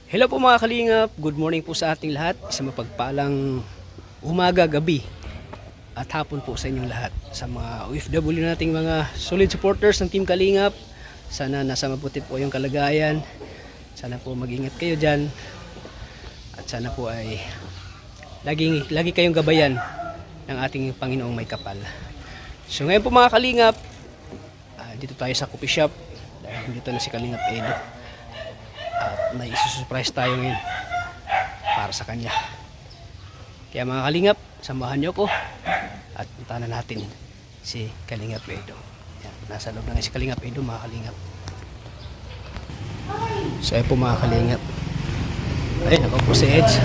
Hello po mga kalingap, good morning po sa ating lahat. Isang mapagpalang umaga, gabi at hapon po sa inyong lahat. Sa mga OFW nating mga solid supporters ng Team Kalingap, sana nasa mabuti po yung kalagayan. Sana po mag-ingat kayo dyan. At sana po ay lagi kayong gabayan ng ating Panginoong may kapal. So ngayon po mga kalingap, dito tayo sa coffee shop. Dahil dito na si Kalingap Edo. At may isusurprise tayo ngayon para sa kanya. Kaya mga kalingap, samahan nyo ko at puntahan na natin si Kalingap Edo. Yan, nasa loob na si Kalingap Edo mga kalingap. So ayun po mga kalingap. Ay, ako po si Edge.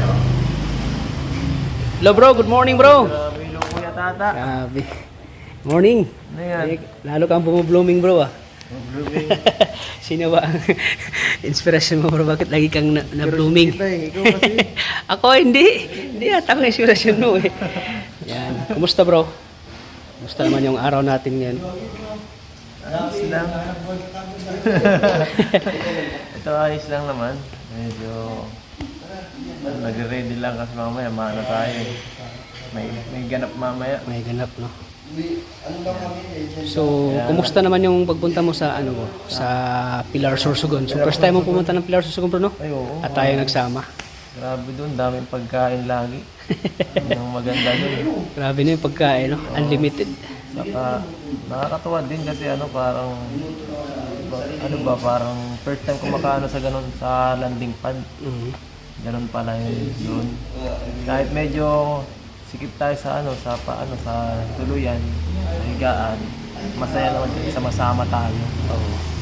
Hello bro, good morning bro. Hello kuya tata. Grabe. Morning. Ano yan? Eh, lalo kang bumublooming bro ah. Blooming. Sino ba ang inspiration mo bro? Bakit lagi kang na-blooming? Ikaw kasi. Ako hindi. Hindi ata ang inspiration mo eh. Yan. Kumusta bro? Kumusta naman yung araw natin ngayon? Ayos lang. Ito ayos lang naman. Medyo nagre-ready lang kasi mamaya maano tayo. May ganap mamaya. May ganap no? So, kumusta naman yung pagpunta mo sa ano mo, sa Pilar Sorsogon? So, first time mo pumunta ng Pilar Sorsogon bro no? Ay, oo. At tayo nagsama. Grabe doon, daming pagkain lagi. Yung maganda doon. Grabe na yung pagkain no? Unlimited. Saka nakakatuwa din kasi parang parang first time ko makaano sa ganun sa landing pad. Ganun pala yun. Kahit medyo sikip tayo sa sa tuluyan, sa higaan, masaya naman kasi sama-sama tayo.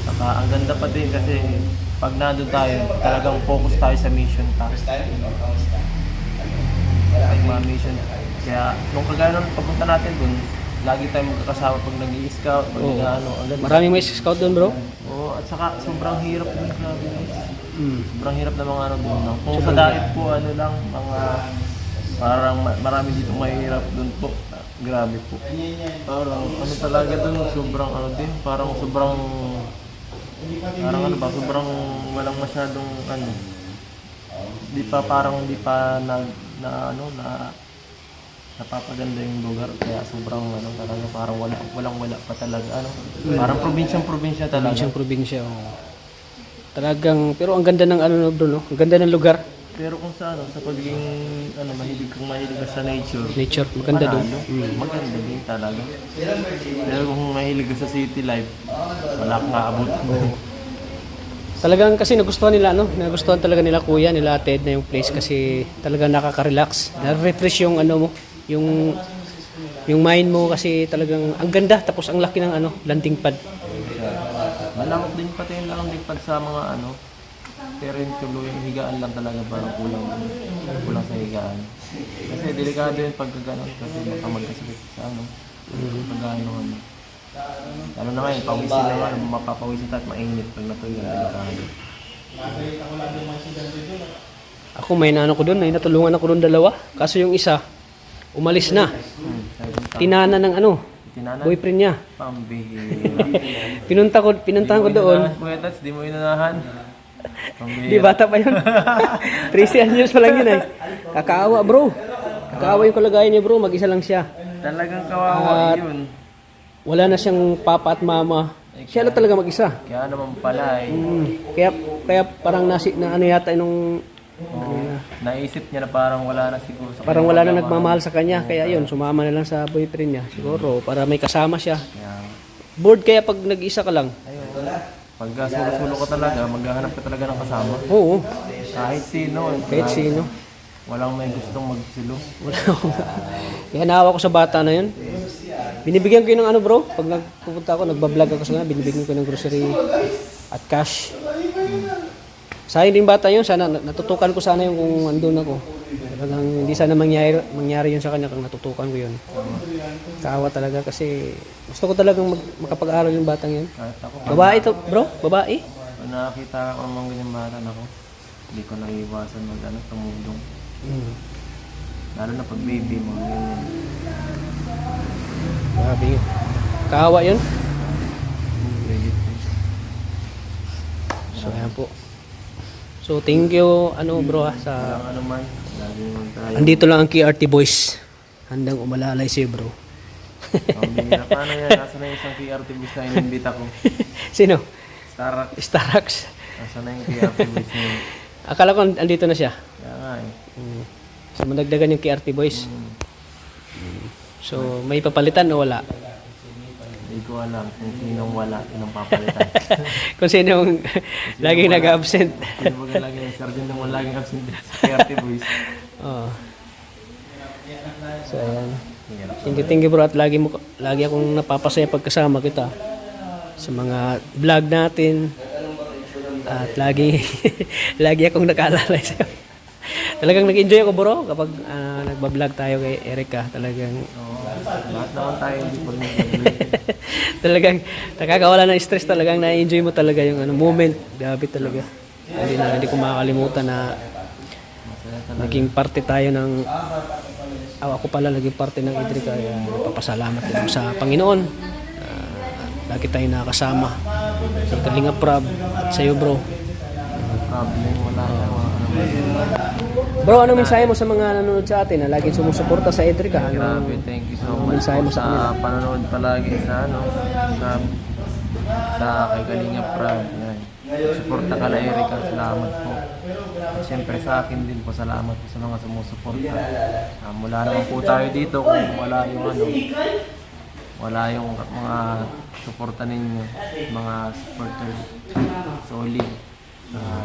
Saka ang ganda pa din kasi pag nandun tayo, talagang focus tayo sa mission task. Pag mga mission. Kaya nung kagaya nung pagpunta natin dun, lagi tayong magkakasama pag nag-i-scout, pag ang ganda. Maraming may scout doon bro? Oo, at saka sobrang hirap din, grabe. Sobrang hirap na mga doon. Kung sa diet po, mga parang marami dito mahirap doon po. Grabe po. Parang talaga doon, sobrang din, sobrang walang masyadong di pa napapaganda yung lugar, kaya sobrang talaga parang wala pa talaga parang probinsyang-probinsya talaga. Probinsya. Oh. Talagang pero ang ganda ng bro no? Ang ganda ng lugar. Pero kung sa pagiging mahilig ka sa nature, maganda doon. Maganda din talaga. Pero kung mahilig ka sa city life, wala kang aabot. Talagang kasi nagustuhan talaga nila kuya, nila Ted na yung place kasi talagang nakaka-relax. Na-refresh yung mo, yung mind mo kasi talagang ang ganda tapos ang laki ng landing pad. Malamok din pati yung landing pad sa mga pero yung tuluyang higaan lang talaga parang kulang sa higaan. Kasi delikado yung pagkaganon kasi baka magkasakit sa pagkaganon. Na ngayon, pawisin naman, mapapawisin tayo at mainit pag natuloy yung delikado. Ako may ko doon, may natulungan ako doon dalawa. Kaso yung isa, umalis na. Tinana ng boyfriend niya. Pambihira. Pinuntahan ko doon. Kuya Tats, di mo inunahan. Di bata pa yun. 13 years pa lang yun eh. Kakaawa bro. Kakaawa yung kalagayan niya bro. Mag-isa lang siya. Talagang kawawa yun. Wala na siyang papa at mama. Siya lang talaga mag-isa. Kaya naman pala Kaya parang yata nung naisip niya na parang wala na siguro sa parang wala na nagmamahal sa kanya. Kaya yun, sumama na lang sa boyfriend niya. Siguro para may kasama siya. Bored kaya pag nag-isa ka lang. Pag sulo ka talaga, maghahanap ka talaga ng kasama. Oo. Kahit sino. Kahit sino. Walang may gustong magsilo. Kaya naawa ko sa bata na yun. Binibigyan ko yun ng bro. Pag nagpupunta ako, nagbablog ako sa nga, binibigyan ko ng grocery at cash. Sayang din bata yun. Sana natutukan ko sana yung kung andun ako. Talagang hindi sana mangyari yun sa kanya kung natutukan ko yun. Kaawa talaga kasi gusto ko talagang makapag-aral yung batang yun. Babae to bro? Babae? Pag nakakita ko ng mga ganyang bata ako, hindi ko naiiwasan tumulong. Lalo na pag baby mo. Grabe yun. Kaawa yun. So ayan po. So So thank you ano bro sa Walang ano man, lagi naman tayo. andito lang ang KRT Boys. Handang umalalay sa'yo bro. Pambihira. Paano yan? Nasa na yung isang KRT bus na inimbita ko? Sino? Starak. Starax. Nasa na yung KRT bus na yun? Akala ko andito na siya. Kaya nga eh. So madagdagan yung KRT Boys. So may papalitan o wala? Hindi ko alam kung sinong wala, sinong papalitan. Kung sino yung laging nag-absent. Sino ba lagi yung sergeant naman laging absent sa KRT boys? Oo. So ayan. Thank you bro at lagi akong napapasaya pagkasama kita sa mga vlog natin. At lagi akong nakaalala sa'yo. Talagang nag-enjoy ako bro kapag nagba-vlog tayo kay Erica. Talagang Lahat naman tayo hindi pa rin talagang nakakawala ng stress talagang na-enjoy mo talaga yung moment. Grabe talaga. Hindi ko makakalimutan na naging parte tayo ng ako pala naging parte ng Edrica. Kaya napapasalamat din ako sa Panginoon. Lagi tayo nakasama. Sa Kalinga Prab at sa iyo bro. problem. Wala na Bro, anong mensahe mo sa mga nanonood sa atin na laging sumusuporta sa Edrica? Grabe, thank you so much mensahe mo po sa kanila? panonood palagi sa kay Kalinga Prab. Yan. Suporta ka na Erica, salamat po. At syempre sa akin din po, salamat po sa mga sumusuporta. Mula naman po tayo dito kung wala yung mga suporta ninyo, mga supporters, solid. Yan.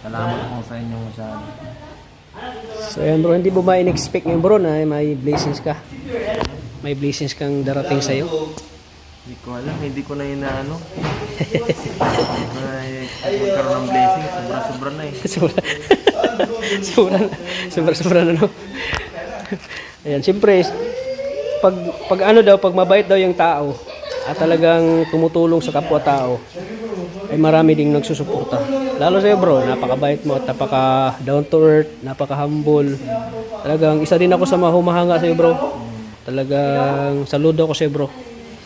Salamat po sa inyo masyado. So yan bro, hindi mo ba in-expect ngayon bro na may blessings ka? May blessings kang darating sa'yo? Hindi ko alam, hindi ko na inaano. Hindi ko na magkaroon ng blessing, sobra-sobra na eh. Sobra na no? Ayan, siyempre, pag ano daw, pag mabait daw yung tao at talagang tumutulong sa kapwa-tao, ay marami ding nagsusuporta. Lalo sa'yo bro, napakabait mo at napaka down to earth, napaka-humble. Talagang isa din ako sa mga humahanga sa'yo bro. Talagang saludo ako sa'yo bro.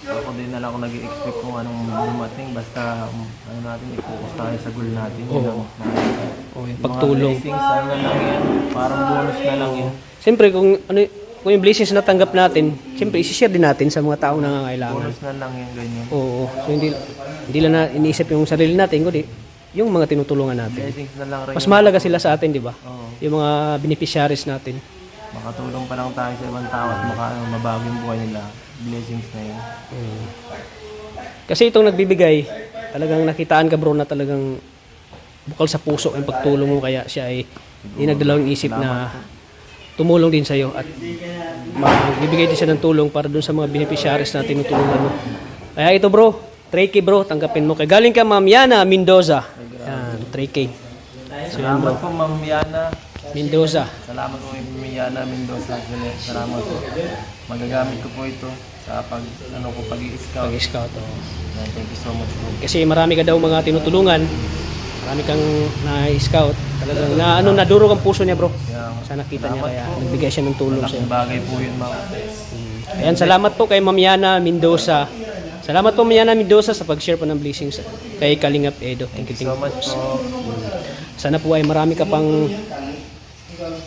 Ako din na lang ako nag-i-expect kung anong dumating. Basta ano natin, i-focus tayo sa goal natin. Oo. Yung Yung pagtulong. Mga blessings, ano na lang yan. Parang bonus na lang yan. Siyempre, kung yung blessings na tanggap natin, siyempre, isi-share din natin sa mga taong nangangailangan. Bonus na lang yan, ganyan. Oo. So, hindi lang na iniisip yung sarili natin, kundi yung mga tinutulungan natin. Blessings na lang rin. Mas mahalaga sila sa atin, di ba? Oo. Yung mga beneficiaries natin. Makatulong pa lang tayo sa ibang tao at mabago yung buhay nila. Blessings na yun. Kasi itong nagbibigay, talagang nakitaan ka bro na talagang bukal sa puso ang pagtulong mo, kaya siya ay hindi nagdalawang isip na tumulong din sa'yo at magbibigay din siya ng tulong para dun sa mga beneficiaries na tinutulungan mo. Kaya ito bro, 3K bro, tanggapin mo. Kaya galing ka Ma'am Yana Mendoza. Yan, 3K. Salamat po Ma'am Yana. Mendoza. Salamat po Ma'am Yana Mendoza. Salamat po. Magagamit ko po ito sa pag-i-scout. Pag-scout. Oh. Thank you so much po. Kasi marami ka daw mga tinutulungan. Marami kang na-scout. Talagang nadurog ang puso niya bro. Sa nakita niya, kaya nagbigay siya ng tulong sa'yo. Malaking bagay po yun, ma'am. Ayan, salamat po kay Ma'am Yana Mendoza. Salamat po Ma'am Yana Mendoza sa pag-share po ng blessings kay Kalingap Edo. Thank you So much po. Sana po ay marami ka pang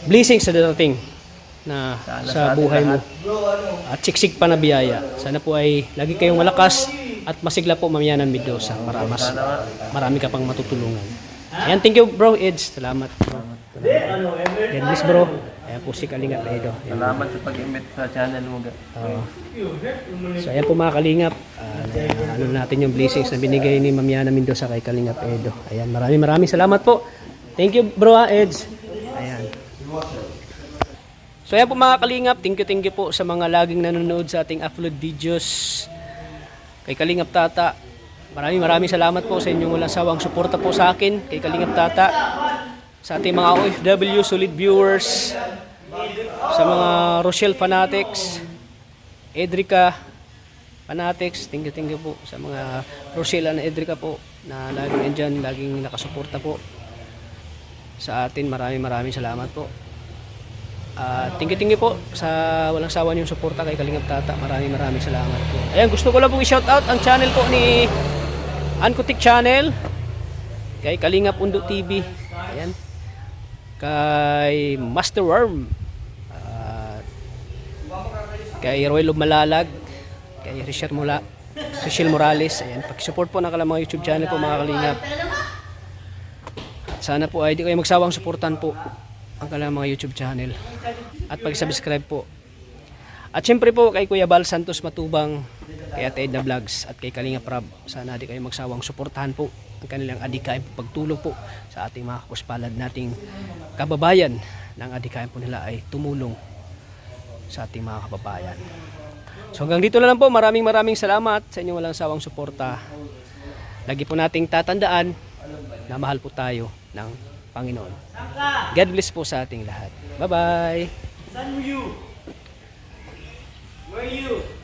blessings sa darating na sa buhay mo. At siksik pa na biyaya. Sana po ay lagi kayong malakas at masigla po Ma'am Yana Mendoza para mas marami ka pang matutulungan. Ayan, thank you bro Eds. Salamat bro. God bless bro. Ayan po si Kalingap Edo. Ayan. Salamat sa pag-invite sa channel mo. So ayan po mga Kalingap. Ano natin yung blessings na binigay ni Ma'am Yana Mendoza kay Kalingap Edo. Ayan, maraming salamat po. Thank you bro Eds. Ayan. So ayan po mga Kalingap, thank you po sa mga laging nanonood sa ating upload videos. Kay Kalingap Tata, maraming salamat po sa inyong walang sawang suporta po sa akin. Kay Kalingap Tata, sa ating mga OFW, solid viewers, sa mga Rochelle Fanatics, Edrica Fanatics, thank you po sa mga Rochelle and Edrica po na laging nandyan, laging nakasuporta po sa atin. Maraming salamat po. Thank you po sa walang sawa niyong suporta kay Kalingap Tata. Maraming salamat po. Ayan, gusto ko lang pong i-shout out ang channel po ni Ankotik Channel. kay Kalingap Undo TV, ayan, kay Master Worm, kay Royal Malalag, kay Richelle Morales, ayan, pag-support po ng mga YouTube channel po mga Kalingap. At sana po ay di kayo magsawang suportan po ang kanilang mga YouTube channel at pag-subscribe po. At syempre po kay Kuya Bal Santos Matubang, kay Ate Edna Vlogs at kay Kalingap Rab, sana di kayo magsawang suportahan po ang kanilang adikain pagtulong po sa ating mga kapuspalad nating kababayan. Nang adikain po nila ay tumulong sa ating mga kababayan. So hanggang dito na lang po, maraming salamat sa inyong walang sawang suporta. Lagi po nating tatandaan na mahal po tayo ng Panginoon. God bless po sa ating lahat. Bye-bye! Where are you?